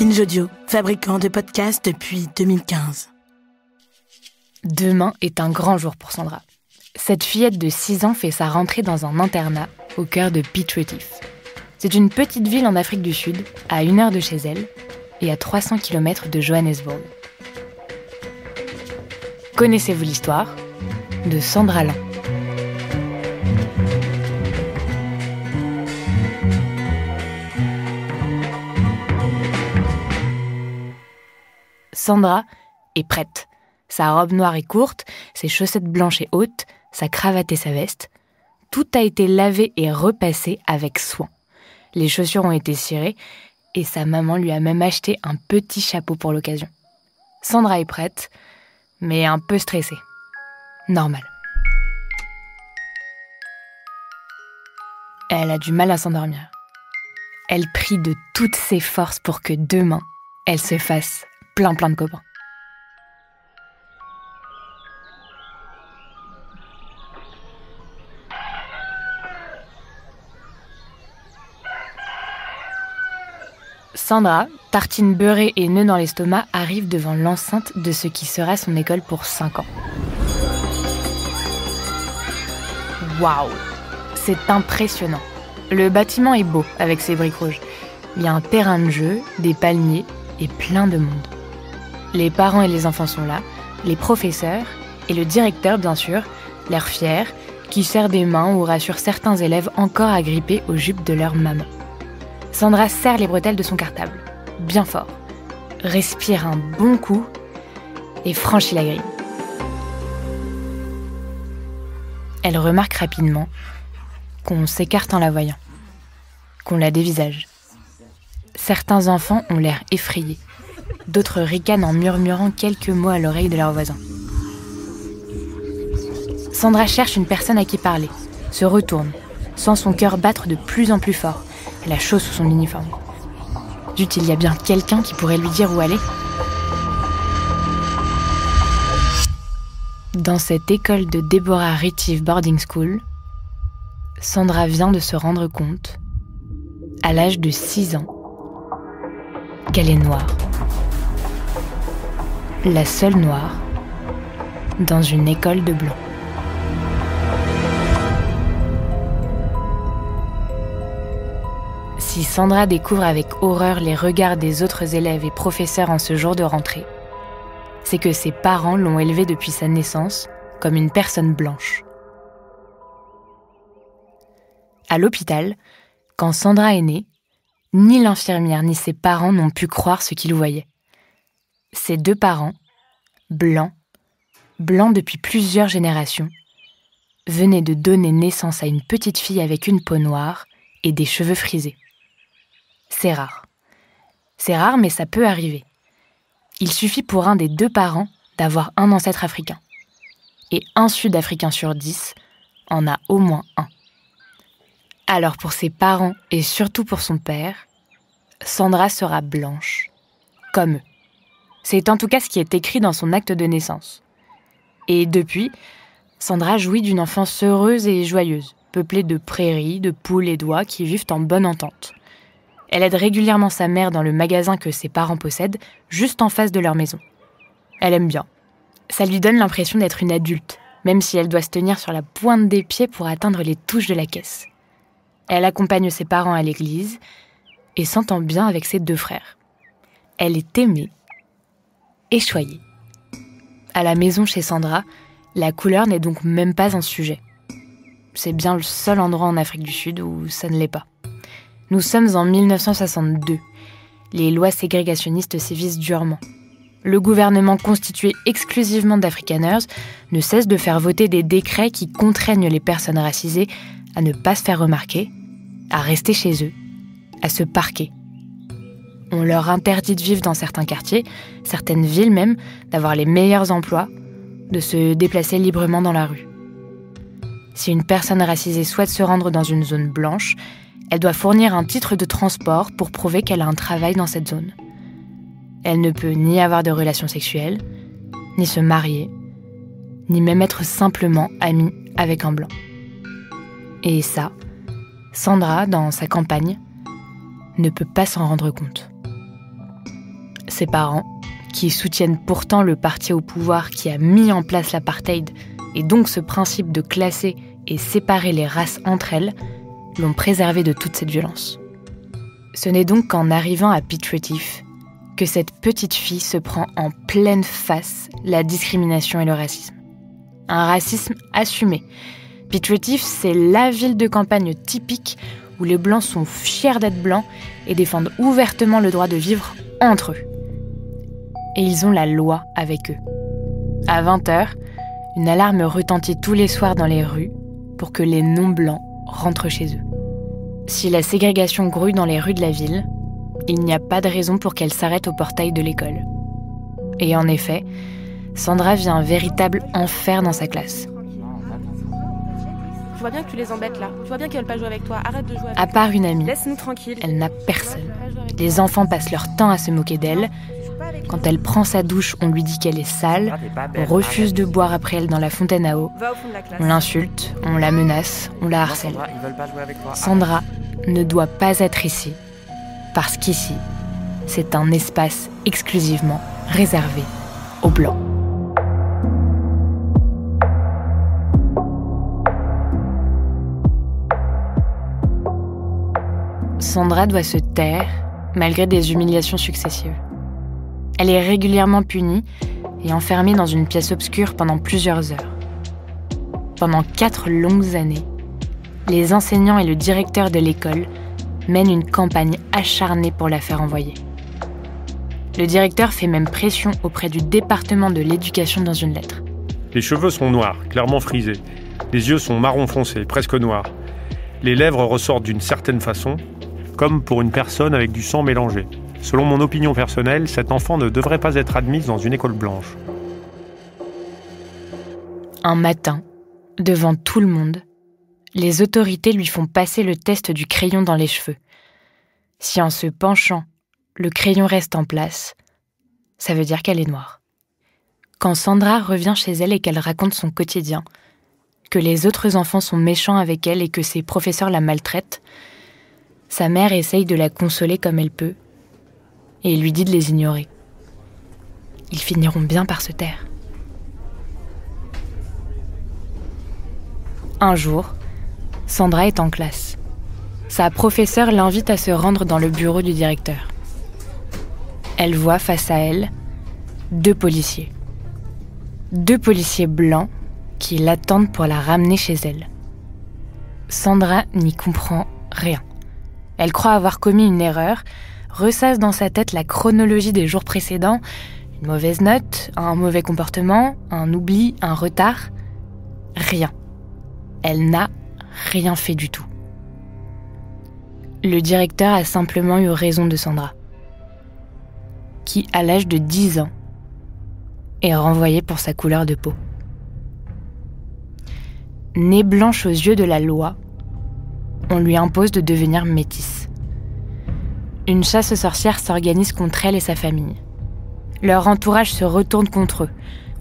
Binge Audio, fabricant de podcasts depuis 2015. Demain est un grand jour pour Sandra. Cette fillette de 6 ans fait sa rentrée dans un internat au cœur de Piet Retief. C'est une petite ville en Afrique du Sud, à 1 heure de chez elle et à 300 km de Johannesburg. Connaissez-vous l'histoire de Sandra Lan? Sandra est prête. Sa robe noire et courte, ses chaussettes blanches et hautes, sa cravate et sa veste. Tout a été lavé et repassé avec soin. Les chaussures ont été cirées et sa maman lui a même acheté un petit chapeau pour l'occasion. Sandra est prête, mais un peu stressée. Normal. Elle a du mal à s'endormir. Elle prie de toutes ses forces pour que demain, elle se fasse plein de copains. Sandra, tartine beurrée et nœud dans l'estomac, arrive devant l'enceinte de ce qui sera son école pour 5 ans. Waouh! C'est impressionnant. Le bâtiment est beau avec ses briques rouges. Il y a un terrain de jeu, des palmiers et plein de monde. Les parents et les enfants sont là, les professeurs et le directeur bien sûr, l'air fier, qui serre des mains ou rassure certains élèves encore agrippés aux jupes de leur maman. Sandra serre les bretelles de son cartable, bien fort, respire un bon coup et franchit la grille. Elle remarque rapidement qu'on s'écarte en la voyant, qu'on la dévisage. Certains enfants ont l'air effrayés, d'autres ricanent en murmurant quelques mots à l'oreille de leurs voisins. Sandra cherche une personne à qui parler, se retourne, sent son cœur battre de plus en plus fort. Elle a chaud sous son uniforme. Zut, il y a bien quelqu'un qui pourrait lui dire où aller. Dans cette école de Deborah Retief Boarding School, Sandra vient de se rendre compte, à l'âge de 6 ans, qu'elle est noire. La seule noire dans une école de blancs. Si Sandra découvre avec horreur les regards des autres élèves et professeurs en ce jour de rentrée, c'est que ses parents l'ont élevée depuis sa naissance comme une personne blanche. À l'hôpital, quand Sandra est née, ni l'infirmière ni ses parents n'ont pu croire ce qu'ils voyaient. Ses 2 parents, blancs depuis plusieurs générations, venaient de donner naissance à une petite fille avec une peau noire et des cheveux frisés. C'est rare. C'est rare, mais ça peut arriver. Il suffit pour un des 2 parents d'avoir un ancêtre africain. Et un Sud-Africain sur 10 en a au moins un. Alors pour ses parents et surtout pour son père, Sandra sera blanche, comme eux. C'est en tout cas ce qui est écrit dans son acte de naissance. Et depuis, Sandra jouit d'une enfance heureuse et joyeuse, peuplée de prairies, de poules et d'oies qui vivent en bonne entente. Elle aide régulièrement sa mère dans le magasin que ses parents possèdent, juste en face de leur maison. Elle aime bien. Ça lui donne l'impression d'être une adulte, même si elle doit se tenir sur la pointe des pieds pour atteindre les touches de la caisse. Elle accompagne ses parents à l'église et s'entend bien avec ses 2 frères. Elle est aimée et choyée. À la maison chez Sandra, la couleur n'est donc même pas un sujet. C'est bien le seul endroit en Afrique du Sud où ça ne l'est pas. Nous sommes en 1962. Les lois ségrégationnistes sévissent durement. Le gouvernement constitué exclusivement d'Afrikaners ne cesse de faire voter des décrets qui contraignent les personnes racisées à ne pas se faire remarquer, à rester chez eux, à se parquer. On leur interdit de vivre dans certains quartiers, certaines villes même, d'avoir les meilleurs emplois, de se déplacer librement dans la rue. Si une personne racisée souhaite se rendre dans une zone blanche, elle doit fournir un titre de transport pour prouver qu'elle a un travail dans cette zone. Elle ne peut ni avoir de relations sexuelles, ni se marier, ni même être simplement amie avec un blanc. Et ça, Sandra, dans sa campagne, ne peut pas s'en rendre compte. Ses parents, qui soutiennent pourtant le parti au pouvoir qui a mis en place l'apartheid et donc ce principe de classer et séparer les races entre elles, l'ont préservé de toute cette violence. Ce n'est donc qu'en arrivant à Piet Retief que cette petite fille se prend en pleine face la discrimination et le racisme. Un racisme assumé. Piet Retief, c'est la ville de campagne typique où les Blancs sont fiers d'être blancs et défendent ouvertement le droit de vivre entre eux. Et ils ont la loi avec eux. À 20h, une alarme retentit tous les soirs dans les rues pour que les non-blancs rentrent chez eux. Si la ségrégation grouille dans les rues de la ville, il n'y a pas de raison pour qu'elle s'arrête au portail de l'école. Et en effet, Sandra vit un véritable enfer dans sa classe. Je vois bien que tu les embêtes là. Tu vois bien qu'elles veulent pas jouer avec toi. Arrête de jouer avec À part une amie, Laisse-nous tranquilles. elle n'a personne. Les enfants passent leur temps à se moquer d'elle. Quand elle prend sa douche, on lui dit qu'elle est sale. On refuse de boire après elle dans la fontaine à eau. Va au fond de la classe. On l'insulte, on la menace, on la harcèle. Sandra ne doit pas être ici, parce qu'ici, c'est un espace exclusivement réservé aux Blancs. Sandra doit se taire malgré des humiliations successives. Elle est régulièrement punie et enfermée dans une pièce obscure pendant plusieurs heures. Pendant 4 longues années, les enseignants et le directeur de l'école mènent une campagne acharnée pour la faire envoyer. Le directeur fait même pression auprès du département de l'éducation dans une lettre. Les cheveux sont noirs, clairement frisés. Les yeux sont marron foncé, presque noirs. Les lèvres ressortent d'une certaine façon, comme pour une personne avec du sang mélangé. Selon mon opinion personnelle, cet enfant ne devrait pas être admise dans une école blanche. Un matin, devant tout le monde, les autorités lui font passer le test du crayon dans les cheveux. Si en se penchant, le crayon reste en place, ça veut dire qu'elle est noire. Quand Sandra revient chez elle et qu'elle raconte son quotidien, que les autres enfants sont méchants avec elle et que ses professeurs la maltraitent, sa mère essaye de la consoler comme elle peut et lui dit de les ignorer. Ils finiront bien par se taire. Un jour, Sandra est en classe. Sa professeure l'invite à se rendre dans le bureau du directeur. Elle voit face à elle 2 policiers. 2 policiers blancs qui l'attendent pour la ramener chez elle. Sandra n'y comprend rien. Elle croit avoir commis une erreur, ressasse dans sa tête la chronologie des jours précédents, une mauvaise note, un mauvais comportement, un oubli, un retard. Rien. Elle n'a rien fait du tout. Le directeur a simplement eu raison de Sandra, qui, à l'âge de 10 ans, est renvoyée pour sa couleur de peau. Née blanche aux yeux de la loi, on lui impose de devenir métisse. Une chasse aux sorcières s'organise contre elle et sa famille. Leur entourage se retourne contre eux.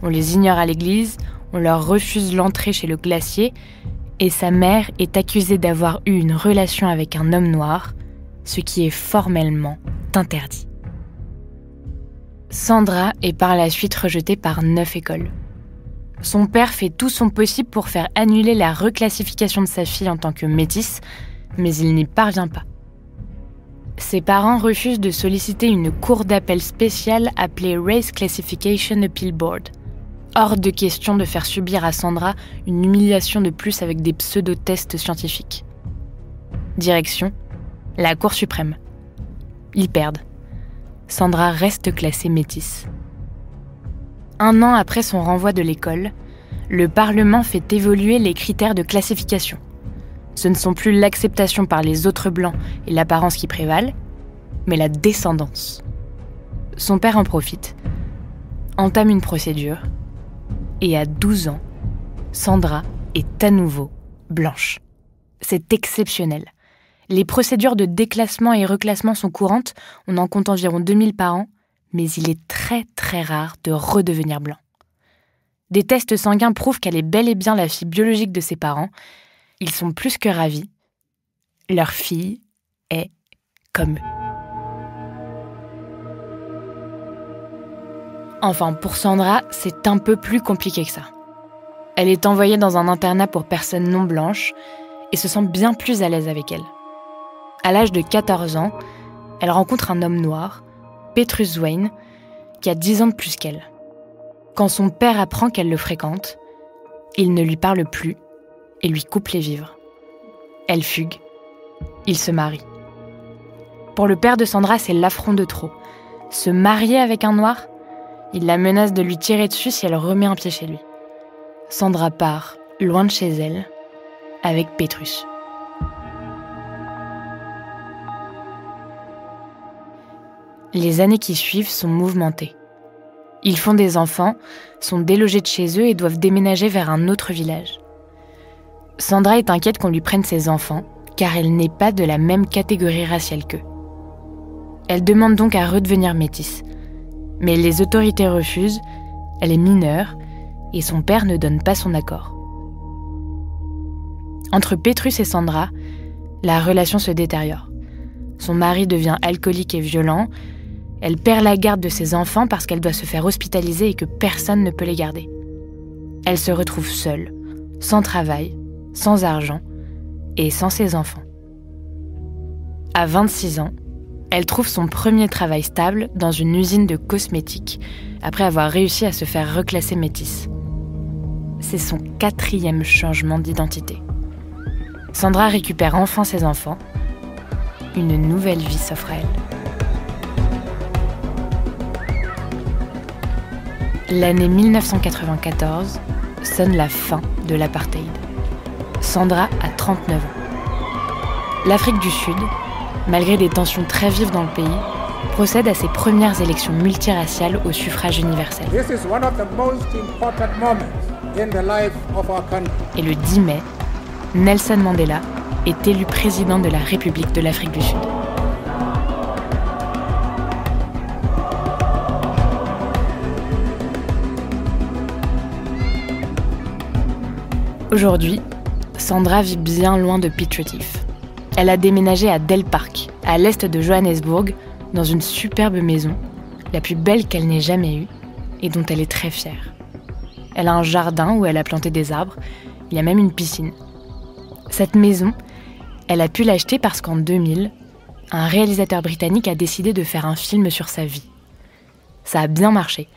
On les ignore à l'église, on leur refuse l'entrée chez le glacier, et sa mère est accusée d'avoir eu une relation avec un homme noir, ce qui est formellement interdit. Sandra est par la suite rejetée par 9 écoles. Son père fait tout son possible pour faire annuler la reclassification de sa fille en tant que métisse, mais il n'y parvient pas. Ses parents refusent de solliciter une cour d'appel spéciale appelée Race Classification Appeal Board. Hors de question de faire subir à Sandra une humiliation de plus avec des pseudo-tests scientifiques. Direction, la Cour suprême. Ils perdent. Sandra reste classée métisse. 1 an après son renvoi de l'école, le Parlement fait évoluer les critères de classification. Ce ne sont plus l'acceptation par les autres blancs et l'apparence qui prévalent, mais la descendance. Son père en profite, entame une procédure, et à 12 ans, Sandra est à nouveau blanche. C'est exceptionnel. Les procédures de déclassement et reclassement sont courantes, on en compte environ 2000 par an, mais il est très très rare de redevenir blanc. Des tests sanguins prouvent qu'elle est bel et bien la fille biologique de ses parents. Ils sont plus que ravis. Leur fille est comme eux. Enfin, pour Sandra, c'est un peu plus compliqué que ça. Elle est envoyée dans un internat pour personnes non blanches et se sent bien plus à l'aise avec elle. À l'âge de 14 ans, elle rencontre un homme noir, Petrus Wayne, qui a 10 ans de plus qu'elle. Quand son père apprend qu'elle le fréquente, il ne lui parle plus et lui coupe les vivres. Elle fugue. Il se marie. Pour le père de Sandra, c'est l'affront de trop. Se marier avec un noir, il la menace de lui tirer dessus si elle remet un pied chez lui. Sandra part, loin de chez elle, avec Petrus. Les années qui suivent sont mouvementées. Ils font des enfants, sont délogés de chez eux et doivent déménager vers un autre village. Sandra est inquiète qu'on lui prenne ses enfants, car elle n'est pas de la même catégorie raciale qu'eux. Elle demande donc à redevenir métisse. Mais les autorités refusent, elle est mineure, et son père ne donne pas son accord. Entre Petrus et Sandra, la relation se détériore. Son mari devient alcoolique et violent. Elle perd la garde de ses enfants parce qu'elle doit se faire hospitaliser et que personne ne peut les garder. Elle se retrouve seule, sans travail, sans argent et sans ses enfants. À 26 ans, elle trouve son premier travail stable dans une usine de cosmétiques après avoir réussi à se faire reclasser métisse. C'est son 4e changement d'identité. Sandra récupère enfin ses enfants. Une nouvelle vie s'offre à elle. L'année 1994 sonne la fin de l'apartheid. Sandra a 39 ans. L'Afrique du Sud, malgré des tensions très vives dans le pays, procède à ses premières élections multiraciales au suffrage universel. Et le 10 mai, Nelson Mandela est élu président de la République de l'Afrique du Sud. Aujourd'hui, Sandra vit bien loin de Piet Retief. Elle a déménagé à Del Park, à l'est de Johannesburg, dans une superbe maison, la plus belle qu'elle n'ait jamais eue, et dont elle est très fière. Elle a un jardin où elle a planté des arbres, il y a même une piscine. Cette maison, elle a pu l'acheter parce qu'en 2000, un réalisateur britannique a décidé de faire un film sur sa vie. Ça a bien marché.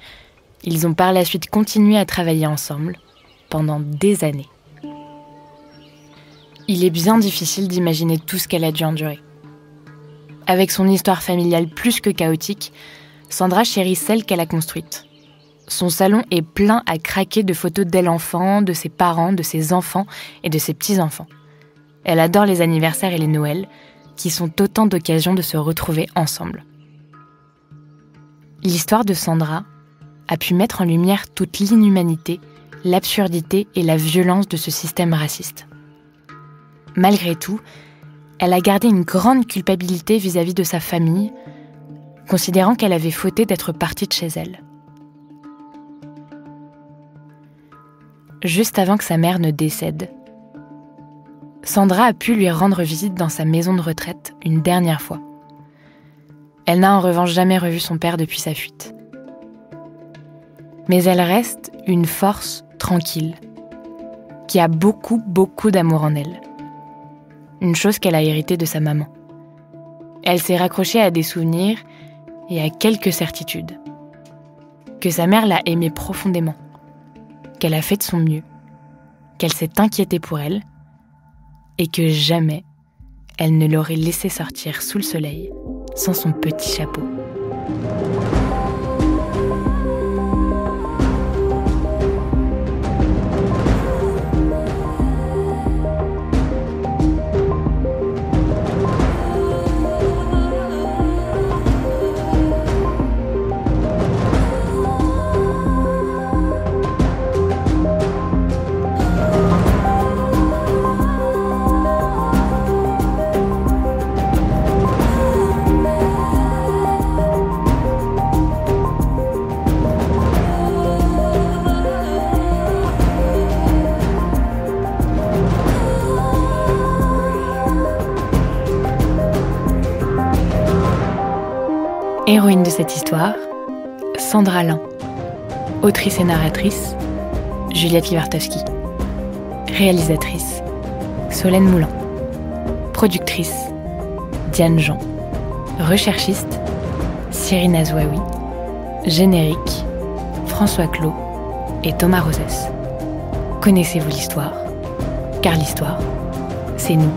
Ils ont par la suite continué à travailler ensemble pendant des années. Il est bien difficile d'imaginer tout ce qu'elle a dû endurer. Avec son histoire familiale plus que chaotique, Sandra chérit celle qu'elle a construite. Son salon est plein à craquer de photos d'elle enfant, de ses parents, de ses enfants et de ses petits-enfants. Elle adore les anniversaires et les Noëls, qui sont autant d'occasions de se retrouver ensemble. L'histoire de Sandra a pu mettre en lumière toute l'inhumanité, l'absurdité et la violence de ce système raciste. Malgré tout, elle a gardé une grande culpabilité vis-à-vis de sa famille, considérant qu'elle avait fauté d'être partie de chez elle. Juste avant que sa mère ne décède, Sandra a pu lui rendre visite dans sa maison de retraite une dernière fois. Elle n'a en revanche jamais revu son père depuis sa fuite. Mais elle reste une force tranquille, qui a beaucoup d'amour en elle. Une chose qu'elle a héritée de sa maman. Elle s'est raccrochée à des souvenirs et à quelques certitudes. Que sa mère l'a aimée profondément, qu'elle a fait de son mieux, qu'elle s'est inquiétée pour elle, et que jamais elle ne l'aurait laissé sortir sous le soleil sans son petit chapeau. Héroïne de cette histoire, Sandra Lin, Autrice et narratrice, Juliette Livartowski. Réalisatrice, Solène Moulin. Productrice, Diane Jean. Recherchiste, Cyrine Azouaoui. Générique, François Clos et Thomas Rosès. Connaissez-vous l'histoire? Car l'histoire, c'est nous.